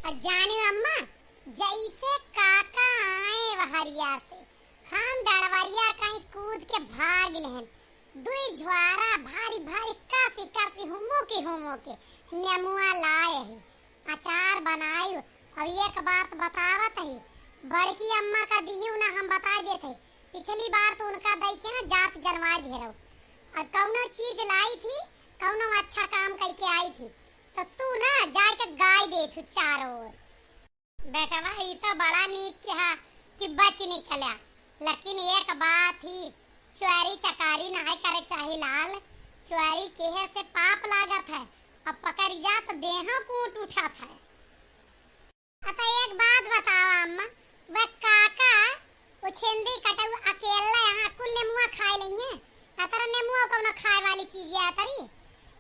और जाने अम्मा, जैसे काका आए वहरिया से हम डड़वरिया कहीं कूद के भाग लेहन। दुई झुआरा भारी भारी कासी कासी हुमो के नेमुआ लाए ही अचार बनायु। और एक बात बतावत ही, बड़की अम्मा का दिही ना हम बता देते। पिछली बार तो उनका दई के ना जात जनवा दे रहो और कौनो चीज लाई थी, कौनो अच्छा काम करके आई थी, तो तू ना जाके गाय दे थू चारों ओर। बेटवा ई तो बड़ा नीक कहा कि बच निकला, लेकिन एक बात ही, चोरी चकारी ना करे चाहे लाल। चोरी केहे से पाप लागत है, अब पकड़ जा तो देह कूट उठत है। अतः एक बात बताओ अम्मा, वह काका उछेंदी कटऊ अकेला यहाँ कुल नेमुआ खाए लेंगे, अतर नेमुआ को ना खाए वाली चीज है तरी।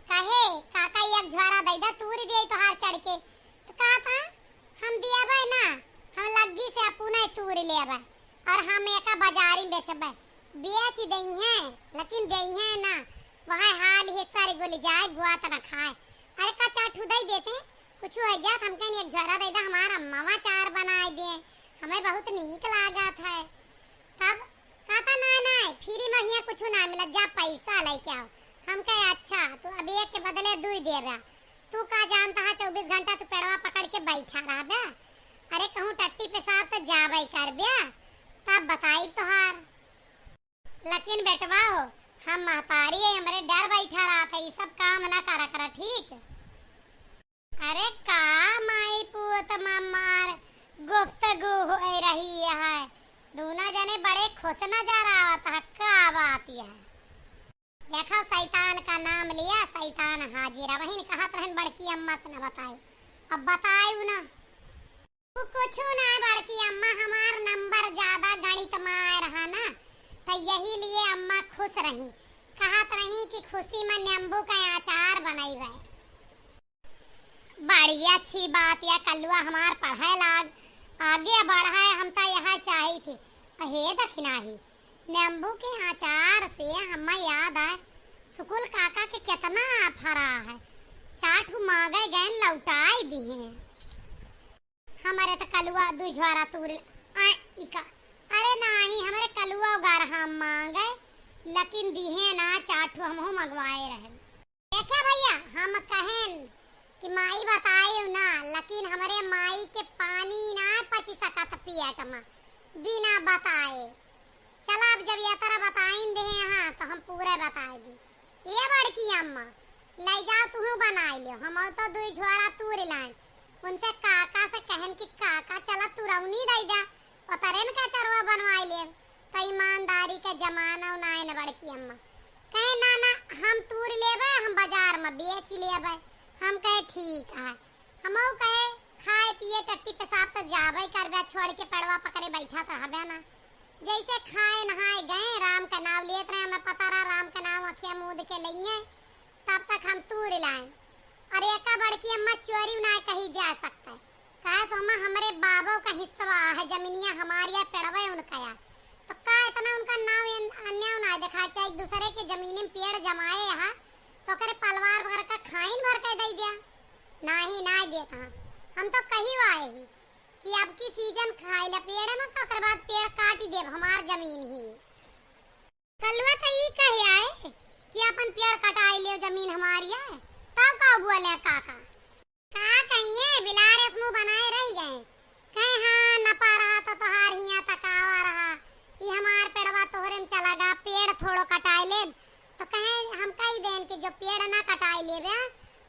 कहे काका एक झोरा दे दे तूरी दे तो हार चढ़ के, तो कहा था हम दियाबे ना, हम लग्गी से अपुने तूरी लेबे और हम एका बाजारी बेचबे। बेच दई हैं लेकिन दई हैं ना, वह हाल ही सारी गोली जाए गुआ त ना खाए। अरे का चाट दई देते हैं, कुछ हो जात हमके एक झोरा दे दे, हमारा मामा चार बनाए दे, हमें बहुत नीक लागत है। तब कहता ना फ्री में हिया कुछ ना मिला, जा पैसा लेके आओ। हम कहे अच्छा, तू अब एक के बदले दुई देबा। तू का जानता है 24 घंटा तू पेड़वा पकड़ के बैठा रहबे? अरे कहूं टट्टी पेशाब तो जाबे कर बे, तब बताई तोहार। लेकिन बेटवा हो, हम महतारी है, हमरे डर बैठा रहा था, ये सब काम ना करा ठीक। अरे का माई पूत मम्मार गुफ्तगू हो रही है, दोनों जने बड़े खुश नजर आवत है। का बात है? देखो शैतान का नाम लिया, शैतान हाजिर। वही कहत रहन बड़की अम्मा से न बताओ, अब बताओ ना। कुछ ना बड़की अम्मा, हमार नंबर ज्यादा गणित में रहा ना, तो यही लिए अम्मा खुश रही। कहत रही कि खुशी में नींबू का अचार बनाई। बड़ी अच्छी बात है, कलुआ हमार पढ़ाई लाग आगे बढ़ाए, हम तो यह चाही थी। हे दखिना ही नींबू के अचार से हमें याद आए, सुकुल काका के कितना फरा है, चाटू मांगे गए लौटाई दिए। हमारे तो कलुआ दू झोरा तूर अरे नहीं, हमारे कलुआ उगार हम मांगे, लेकिन दिहे ना चाटू हमहू मंगवाए रहे। देखे भैया, हम कहें कि माई बताए ना, लेकिन हमारे माई के पानी ना पची सकत पियट में बिना बताए। चला अब जब ये तरह बताइन दे यहाँ, तो हम पूरे बताए दी। ये बड़की अम्मा ले जाओ, तुम्हें बनाई लियो, हम तो दू झोरा तूर लाए। उनसे काका से कहन कि काका चला तुरौनी दे जा, और तरेन का चरवा बनवाई ले। तो ईमानदारी का जमाना उनाए न बड़की अम्मा कहे ना हम तूर लेबे, हम बाजार में बेच लेबे। हम कहे ठीक है, हम कहे खाए पिए टट्टी पेशाब तो जाबे करबे, छोड़ के पेड़वा पकड़े बैठा रहबे ना। जैसे खाए नहाए गए, राम का नाम लेते रहे, हमें पता रहा राम का नाम अखिया मूद के लेंगे, तब तक हम तूर लाए। और एका बड़की अम्मा चोरी ना कही जा सकता है, कहे सोमा हमारे बाबों का हिस्सा है, जमीनिया हमारी पेड़वे उनका या, तो का इतना उनका नाम अन्याय ना देखा, चाहे एक दूसरे के जमीन में पेड़ जमाए यहाँ, तो करे पलवार भर का खाइन भर के दे दिया। नहीं ना देता, हम तो कही वाए ही कि अब की सीजन खाए ला पेड़ में, तो बाद पेड़ काट दे हमार जमीन ही। कलुआ तो ये कहे आए कि अपन पेड़ कटाई ले, जमीन हमारी है, तब का बोले काका का कहिए बिलारे मुंह बनाए रह गए। कहे हाँ न पा रहा तो तोहार हिया तकावा रहा, ये हमार पेड़वा तोहरे में चला गा, पेड़ थोड़ो कटाई ले। तो कहे हम कही देन कि जो पेड़ ना कटाई लेबे,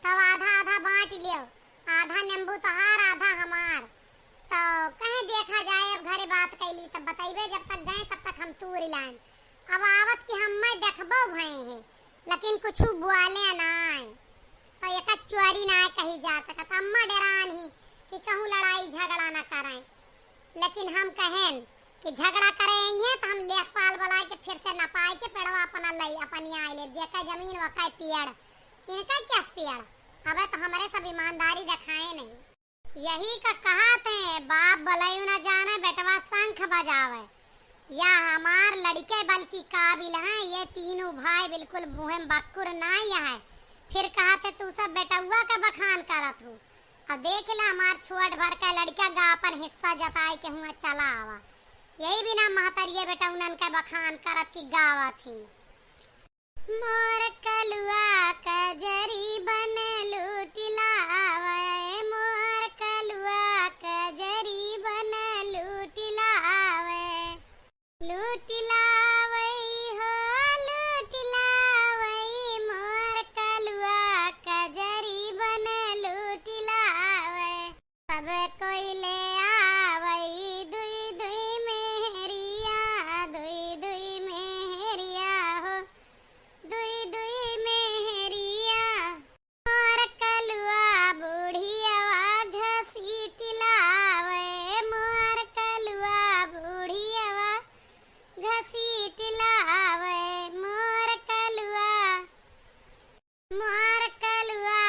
तब आधा आधा बांट लियो, आधा नींबू तोहार आधा हमार। तो कहे देखा जाए, अब घरे बात कैली तब बताइबे, जब तक गए तब तक हम तूर लाए। अब आवत कि हम मैं देखबो भए हैं, लेकिन कुछ बुआले ना, तो एक चोरी ना कही जा सकत। अम्मा डरान ही कि कहूँ लड़ाई झगड़ा ना करें, लेकिन हम कहें कि झगड़ा करेंगे तो हम लेखपाल बुला के फिर से नपाए के पेड़वा अपना लई अपन आए ले, जेका जमीन वका पेड़, इनका क्या पेड़। अब तो हमारे सब ईमानदारी दिखाए नहीं। यही का कहते हैं, बाप बलयू न जाने बेटवा शंख बजावे, या हमार लड़के बल्कि काबिल हैं, ये तीनों भाई बिल्कुल मुँह बक्कुर नहीं है। फिर कहते तू सब बेटुआ का बखान करत हो, अब देख ला हमार छोट भर का लड़का गा अपन हिस्सा जताए के हुआ चला आवा। यही बिना महतरिये बेटा उनन के बखान करत की गावा थी। मोर कलुआ कजरी बन लूटिलावे, मोर कलुआ कजरी बन लूटिलावे, लूटिलावे हो लूटिलावे, मोर कलुआ कजरी बन लूटिलावे। सब कोई ले आवई दुई दुई मेहरिया, दुई दुई मेहरिया हो, दुई दुई मेहरिया। मोर कलुआ बूढ़ियावा घसीट लावे, मोर कलुआ बूढ़ियावा घसीट लावे, मोर कलुआ, मोर कलुआ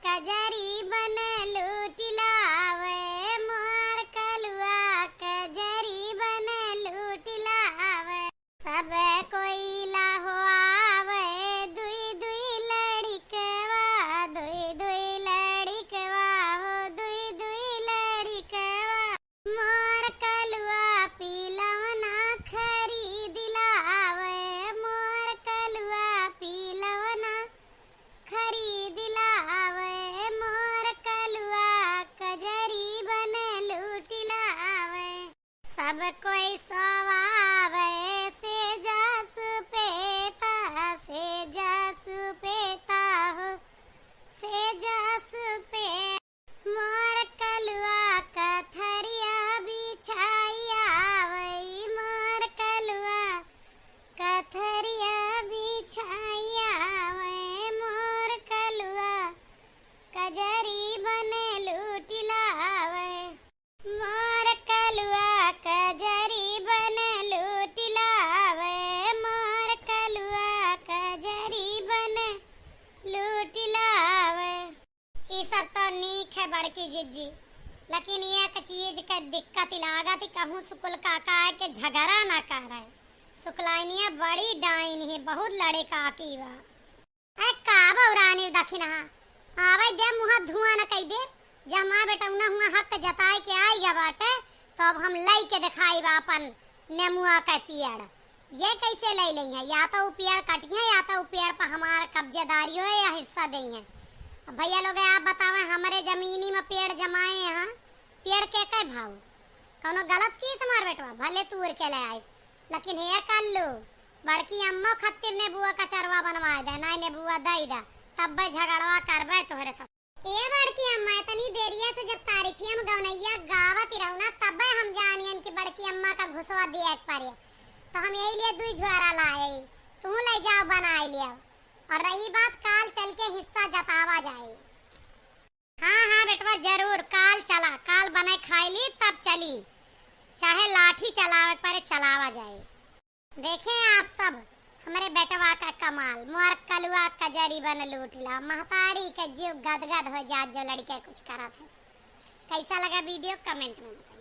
कजरी बन लूट लावे, मोर कलुआ कजरी बन लूट लावे। सब कोई लाहो आवे दुई दुई लड़िकवा, दुई दुई लड़िकवा हो, दुई दुई लड़िकवा। मोर कलुआ पीलवना खरीद लावे, मोर कलुआ पीलवना खरीद लावे, मोर कलुआ कजरी बन लूट लावे। सब कोई सवावे से जासु पेता, से जासु पेता हो, से जासु पे। मोर कलुआ कथरिया बिछाई आवई, मोर कलुआ कथरिया बिछाई आवे, मोर कलुआ कजरी बन लूट लावे, मोर कलुआ कजरी बन लूट लावे, मोर कलुआ कजरी बन लूट लावे। ई सब तो नीक है बड़की जिज्जी, लेकिन एक चीज का दिक्कत लागत कहूँ सुकुल काका के झगड़ा ना करे। सुकलाइनिया बड़ी डाइन है, बहुत लड़े काकी बा। ए का बौरानी दखिना आवे दे मुहा धुआं न कई दे। जब माँ बेटा उना हुआ हक जताए के आई गा बाटे तो अब हम लई के दिखाई बा अपन नेमुआ का पेड़। ये कैसे ले ली है, या तो पेड़ कटिए या तो पेड़ पर हमार कब्जेदारी हो या हिस्सा देंगे। अब भैया लोग आप बतावे हमारे जमीनी में पेड़ जमाए यहाँ पेड़ के कई भाव कोनो गलत की समार बेटवा भले तूर के ले आइस, लेकिन ये कर लो बड़की अम्मा खत्तिर ने बुआ का चरवा बनवा दे, नहीं ने बुआ दई दे, तब भाई झगड़वा करबे तोहरे सब। ए बड़की अम्मा इतनी देरिया से जब तारीफिया में गवनैया गावत रहू ना तब हम जानियन कि बड़की अम्मा का घुसवा दिया एक पारे, तो हम यही लिए दुई झोरा लाए, तू ले जाओ बनाए लिया। और रही बात काल चल के हिस्सा जतावा जाए। हाँ हाँ बेटवा जरूर काल चला, काल बने खाई ली तब चली, चाहे लाठी चलावे पर चलावा जाए। देखें आप सब हमारे बेटवा का कमाल, मोर कलुआ कजरी बन लूट ला, महतारी के जीव गदगद हो जात जो लड़के कुछ करा थे। कैसा लगा वीडियो कमेंट में बताइए।